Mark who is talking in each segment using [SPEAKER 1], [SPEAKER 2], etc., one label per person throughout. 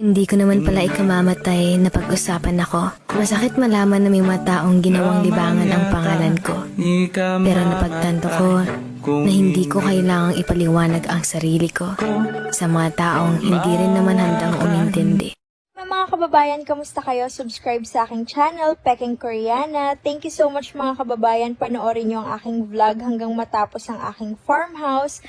[SPEAKER 1] Hindi ko naman pala ikamamatay na pag-usapan ako. Masakit malaman na may mga taong ginawang libangan ang pangalan ko. Pero napagtanto ko na hindi ko kailangang ipaliwanag ang sarili ko sa mga taong hindi rin naman handang umintindi.
[SPEAKER 2] Mga kababayan, kamusta kayo? Subscribe sa aking channel, Peking Koreana. Thank you so much mga kababayan. Panoorin niyo ang aking vlog hanggang matapos ang aking farmhouse.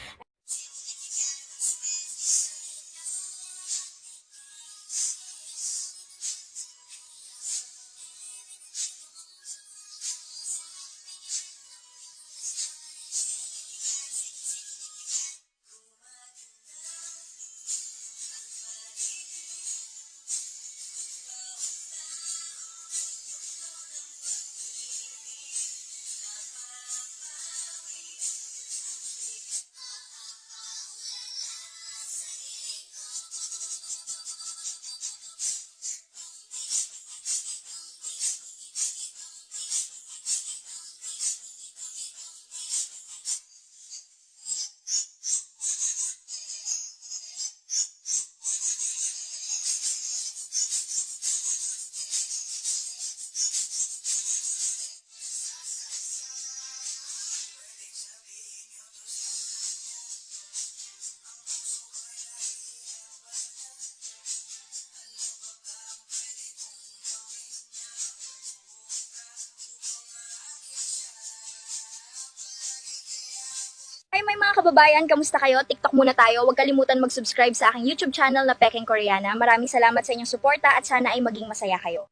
[SPEAKER 2] Hi, may mga kababayan, kamusta kayo? TikTok muna tayo. Huwag kalimutan mag-subscribe sa aking YouTube channel na Peking Koreana. Maraming salamat sa inyong suporta at sana ay maging masaya kayo.